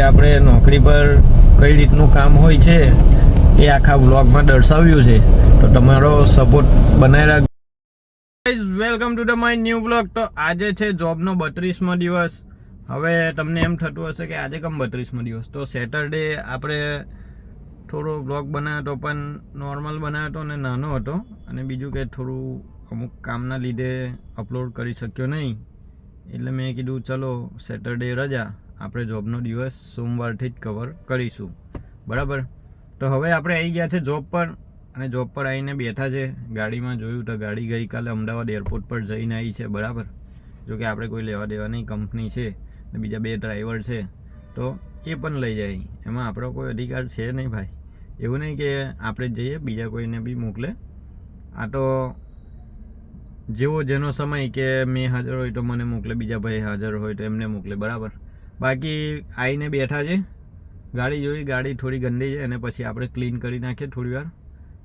આપણે નોકરી પર કઈ રીતનું કામ હોય છે એ આખા વ્લોગમાં દર્શાવ્યું છે, તો તમારો સપોર્ટ બનાવી રાખજો. Welcome to the my new vlog. તો આજે છે જોબનો 32મો દિવસ. હવે તમને એમ થતું હશે કે આજે કેમ 32મો દિવસ? તો સેટરડે આપણે થોડો વ્લોગ બનાવ્યો હતો, પણ નોર્મલ બનાવ્યો હતો અને નાનો હતો, અને બીજું કે થોડું અમુક કામના લીધે અપલોડ કરી શક્યો નહીં, એટલે મેં કીધું ચલો સેટરડે રજા, આપણે જોબનો દિવસ સોમવારથી જ કવર કરીશું, બરાબર. તો હવે આપણે આવી ગયા છે જોબ પર, અને જોબ પર આવીને બેઠા છે. ગાડીમાં જોયું તો ગાડી ગઈકાલે અમદાવાદ એરપોર્ટ પર જઈને આવી છે, બરાબર. જો કે આપણે કોઈ લેવા દેવા નહીં, કંપની છે ને બીજા 2 ડ્રાઈવર છે, તો એ પણ લઈ જાય, એમાં આપણો કોઈ અધિકાર છે નહીં ભાઈ. એવું નહીં કે આપણે જ જઈએ, બીજા કોઈને બી મોકલે. આ તો જેવો જેનો સમય કે મેં હાજર હોય તો મને મોકલે, બીજા ભાઈ હાજર હોય તો એમને મોકલે, બરાબર. બાકી આવીને બેઠા છે, ગાડી જોઈ, ગાડી થોડી ગંદી છે, અને પછી આપણે ક્લીન કરી નાખીએ થોડી વાર.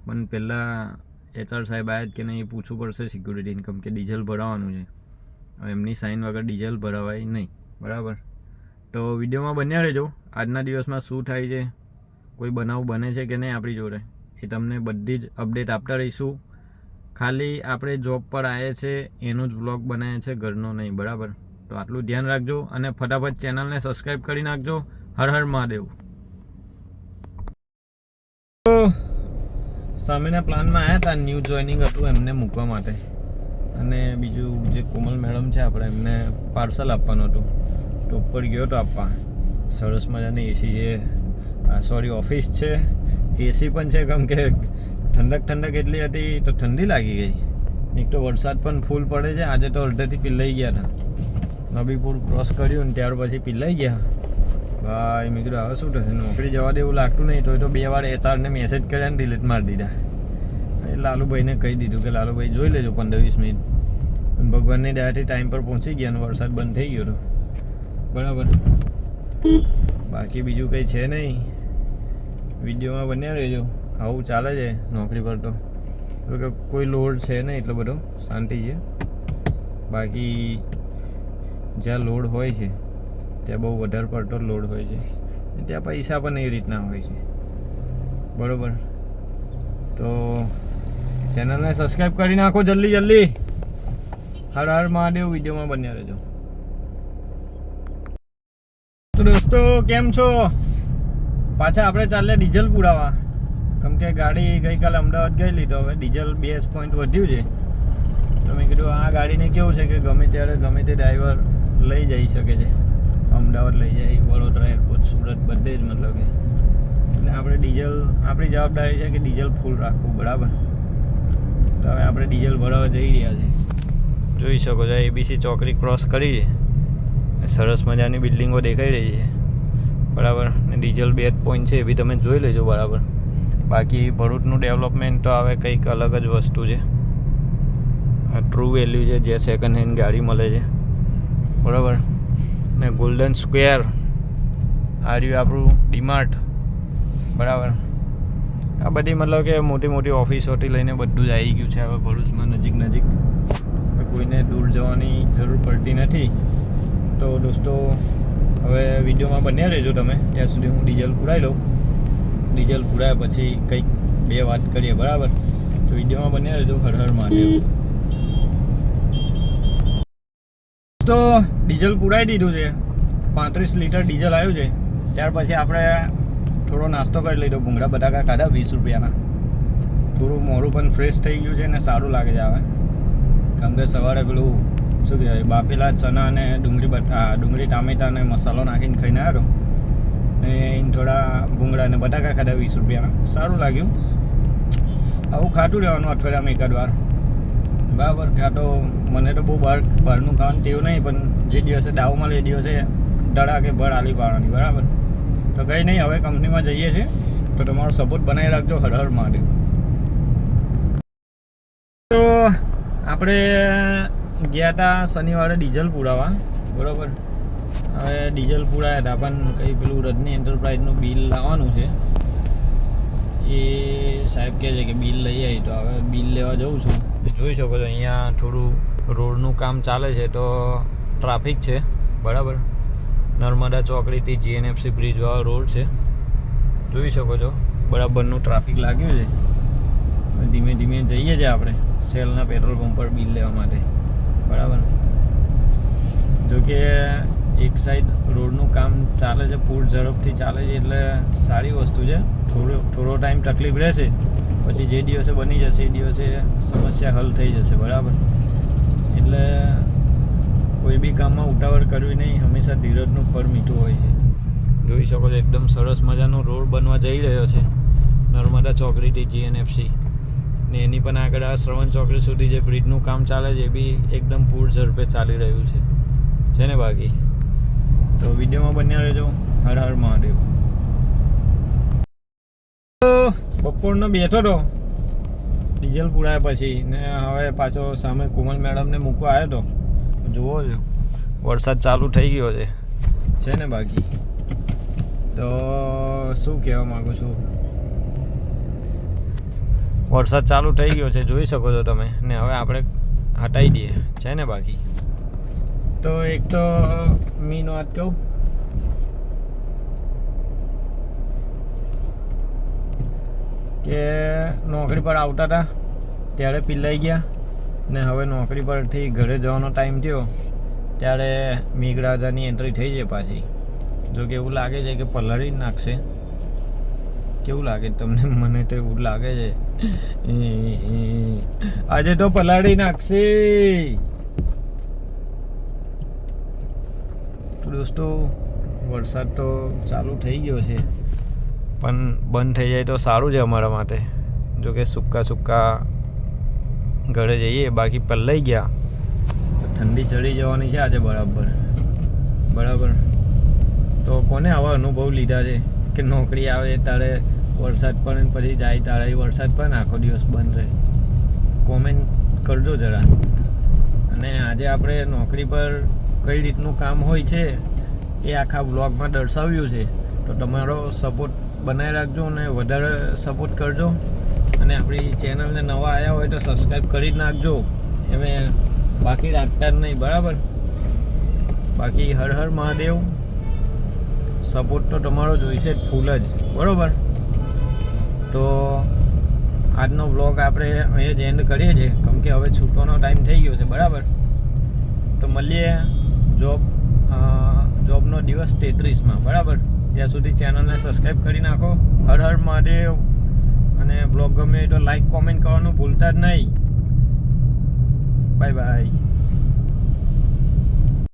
પણ પહેલાં HR સાહેબ આવ્યા જ કે નહીં એ પૂછવું પડશે સિક્યુરિટી ઇન્કમ, કે ડીઝલ ભરાવાનું છે. હવે એમની સાઇન વગર ડીઝલ ભરાવાય નહીં, બરાબર. તો વિડીયોમાં બન્યા રહેજો. આજના દિવસમાં શું થાય છે, કોઈ બનાવ બને છે કે નહીં આપણી જોડે, એ તમને બધી જ અપડેટ આપતા રહીશું. ખાલી આપણે જોબ પર આવ્યા છે એનો જ વ્લોગ બનાવે છે, ઘરનો નહીં, બરાબર. તો આટલું ધ્યાન રાખજો, અને ફટાફટ ચેનલને સબસ્ક્રાઈબ કરી નાખજો. હર હર મહાદેવ. તો સામેના પ્લાનમાં આવ્યા હતા, ન્યૂ જોઈનિંગ હતું એમને મૂકવા માટે, અને બીજું જે કોમલ મેડમ છે આપણે, એમને પાર્સલ આપવાનું હતું, તો ઉપર ગયો તો આપવા. સરસ મજાની એસી છે, સોરી ઓફિસ છે, એસી પણ છે, કેમ કે ઠંડક એટલી હતી તો ઠંડી લાગી ગઈ. એક તો વરસાદ પણ ફૂલ પડે છે. આજે તો અડધેથી પીલાઈ ગયા હતા, નબીપુર ક્રોસ કર્યું ને ત્યાર પછી પીલાઈ ગયા ભાઈ. મેં કીધું હવે શું થશે, નોકરી જવા દેવું લાગતું નહીં, તો 2 વાર HRને મેસેજ કર્યા ને ડિલીટ મારી દીધા. એ લાલુભાઈને કહી દીધું કે લાલુભાઈ જોઈ લેજો 15-20 મિનિટ. પણ ભગવાનની દયાથી ટાઈમ પર પહોંચી ગયા અને વરસાદ બંધ થઈ ગયો હતો, બરાબર. બાકી બીજું કંઈ છે નહીં, વિડીયોમાં બન્યા રહેજો. આવું ચાલે છે નોકરી પર. તો કે કોઈ લોડ છે નહીં એટલો બધો, શાંતિ છે. બાકી જ્યાં લોડ હોય છે ત્યાં બહુ વધારે પડતો લોડ હોય છે, ત્યાં પૈસા પણ એવી રીતના હોય છે, બરાબર. તો ચેનલને સબસ્ક્રાઈબ કરી નાખો જલ્દી. હર હર મહાદેવ. વિડીયોમાં બન્યા રહેજો. તો દોસ્તો કેમ છો? પાછા આપણે ચાલે ડીઝલ પુરાવા, કેમ કે ગાડી ગઈકાલે અમદાવાદ ગયેલી, તો હવે ડીઝલ 2 પોઈન્ટ વધ્યું છે. તો મેં કીધું આ ગાડીને કેવું છે કે ગમે ત્યારે ગમે તે ડ્રાઈવર લઈ જઈ શકે છે, અમદાવાદ લઈ જાય, વડોદરા એરપોર્ટ, સુરત, બધે જ, મતલબ કે. એટલે આપણે ડીઝલ, આપણી જવાબદારી છે કે ડીઝલ ફૂલ રાખવું, બરાબર. તો હવે આપણે ડીઝલ ભરાવા જઈ રહ્યા છે. જોઈ શકો છો ABC ચોકડી ક્રોસ કરી છે, સરસ મજાની બિલ્ડિંગો દેખાઈ રહી છે, બરાબર. ને ડીઝલ 2 પોઈન્ટ છે એ બી તમે જોઈ લેજો, બરાબર. બાકી ભરૂચનું ડેવલપમેન્ટ તો હવે કંઈક અલગ જ વસ્તુ છે. ટ્રુ વેલ્યુ છે, જે સેકન્ડ હેન્ડ ગાડી મળે છે, બરાબર. ને ગોલ્ડન સ્ક્વેર આ રહ્યું આપણું ડીમાર્ટ, બરાબર. આ બધી મતલબ કે મોટી ઓફિસોથી લઈને બધું જ આવી ગયું છે હવે ભરૂચમાં, નજીક. કોઈને દૂર જવાની જરૂર પડતી નથી. તો દોસ્તો હવે વિડીયોમાં બન્યા રહેજો તમે, ત્યાં સુધી હું ડીઝલ પુરાવી લઉં. ડીઝલ પુરાયા પછી કંઈક 2 વાત કરીએ, બરાબર. તો વિડીયોમાં બન્યા રહેજો. હર હર મહાદેવ. તો ડીઝલ પુરાવી દીધું છે, 35 લીટર ડીઝલ આવ્યું છે. ત્યાર પછી આપણે થોડો નાસ્તો કરી લીધો, ભૂંગળા બટાકા ખાધા 20 રૂપિયાના. થોડું મોઢું પણ ફ્રેશ થઈ ગયું છે અને સારું લાગે છે હવે, કેમ કે સવારે પેલું શું કહેવાય, બાફેલા ચણા અને ડુંગળી ટામેટા અને મસાલો નાખીને ખાઈને આવ્યો. ને થોડા ભૂંગળા અને બટાકા ખાધા 20 રૂપિયાના, સારું લાગ્યું. આવું ખાતું રહેવાનું અઠવાડિયામાં એકાદ વાર, બરાબર. કાં તો મને તો બહુ બહારનું ખાવાનું ટેવ નહીં, પણ જે દિવસે દાવ મળે એ દિવસે ધડાકે ભર આલી પાડવાની, બરાબર. તો કંઈ નહીં, હવે કંપનીમાં જઈએ છીએ, તો તમારો સપોર્ટ બનાવી રાખજો. હર હર મહાદેવ. તો આપણે ગયા હતા શનિવારે ડીઝલ પુરાવા, બરાબર. હવે ડીઝલ પુરાયા હતા, પણ કંઈ પેલું રજની એન્ટરપ્રાઇઝનું બિલ લાવવાનું છે. એ સાહેબ કહે છે કે બિલ લઈ આવી, તો હવે બિલ લેવા જઉં છું. જોઈ શકો છો અહીંયા થોડું રોડનું કામ ચાલે છે, તો ટ્રાફિક છે, બરાબર. નર્મદા ચોકડીથી GNFC બ્રિજ વાળો રોડ છે. જોઈ શકો છો બરાબરનું ટ્રાફિક લાગ્યું છે. ધીમે ધીમે જઈએ છીએ આપણે સેલના પેટ્રોલ પંપ પર બિલ લેવા માટે. બરાબર, જોકે એક સાઈડ રોડનું કામ ચાલે છે, પૂર ઝડપથી ચાલે છે એટલે સારી વસ્તુ છે. થોડો ટાઈમ તકલીફ રહેશે, પછી જે દિવસે બની જશે એ દિવસે સમસ્યા હલ થઈ જશે. બરાબર, એટલે કોઈ બી કામમાં ઉતાવળ કરવી નહીં, હંમેશા ધીરજનું ફળ મીઠું હોય છે. જોઈ શકો છો એકદમ સરસ મજાનો રોડ બનવા જઈ રહ્યો છે નર્મદા ચોકડીથી GNFC ને એની પણ આગળ આ શ્રવણ ચોકડી સુધી જે બ્રિજનું કામ ચાલે છે એ બી એકદમ પૂર ઝડપે ચાલી રહ્યું છે ને બાકી. તો વિડીયોમાં બન્યા રહેજો. હર હર મહાદેવ. બપોરનો બેઠો હતો ડીઝલ પુરાયા પછી ને હવે પાછો સામે કોમલ મેડમને મૂકવા આવ્યો હતો. જુઓ છો વરસાદ ચાલુ થઈ ગયો છે ને બાકી. તો શું કહેવા માગું છું, વરસાદ ચાલુ થઈ ગયો છે જોઈ શકો છો તમે ને હવે આપણે હટાવી દઈએ છે ને બાકી. તો એક તો મીનો વાત કહું કે નોકરી પર આવતા હતા ત્યારે પીલાઈ ગયા ને હવે નોકરી પરથી ઘરે જવાનો ટાઈમ થયો ત્યારે મેઘરાજાની એન્ટ્રી થઈ જાય પાછી. જો કે એવું લાગે છે કે પલાળી નાખશે. કેવું લાગે તમને? મને તો એવું લાગે છે આજે તો પલાળી નાખશે. તો દોસ્તો વરસાદ તો ચાલુ થઈ ગયો છે પણ બંધ થઈ જાય તો સારું છે અમારા માટે. જો કે સૂકા ઘરે જઈએ, બાકી પલાઈ ગયા તો ઠંડી ચડી જવાની છે આજે બરાબર. તો કોને આવા અનુભવ લીધા છે કે નોકરી આવે તારે વરસાદ પડે પછી જાય તારે વરસાદ પડે આખો દિવસ બંધ રહે? કોમેન્ટ કરજો જરા. અને આજે આપણે નોકરી પર કઈ રીતનું કામ હોય છે એ આખા વ્લોગમાં દર્શાવ્યું છે. તો તમારો સપોર્ટ બનાવી રાખજો અને વધારે સપોર્ટ કરજો. અને આપણી ચેનલને નવા આવ્યા હોય તો સબસ્ક્રાઈબ કરી જ નાખજો. એમે બાકી રાખતા જ નહીં. બરાબર, બાકી હર હર મહાદેવ. સપોર્ટ તો તમારો જોઈશે જ ફૂલ જ. બરાબર, તો આજનો વ્લોગ આપણે અહીંયા જ એન્ડ કરીએ છીએ કેમ કે હવે છૂટવાનો ટાઈમ થઈ ગયો છે. બરાબર, તો મળીએ જોબનો દિવસ 33માં. બરાબર, ત્યાં સુધી ચેનલને સબસ્ક્રાઈબ કરી નાખો. હર હર મહાદેવ. અને બ્લોગ ગમે તો લાઈક કોમેન્ટ કરવાનું ભૂલતા જ નહીં. Bye bye.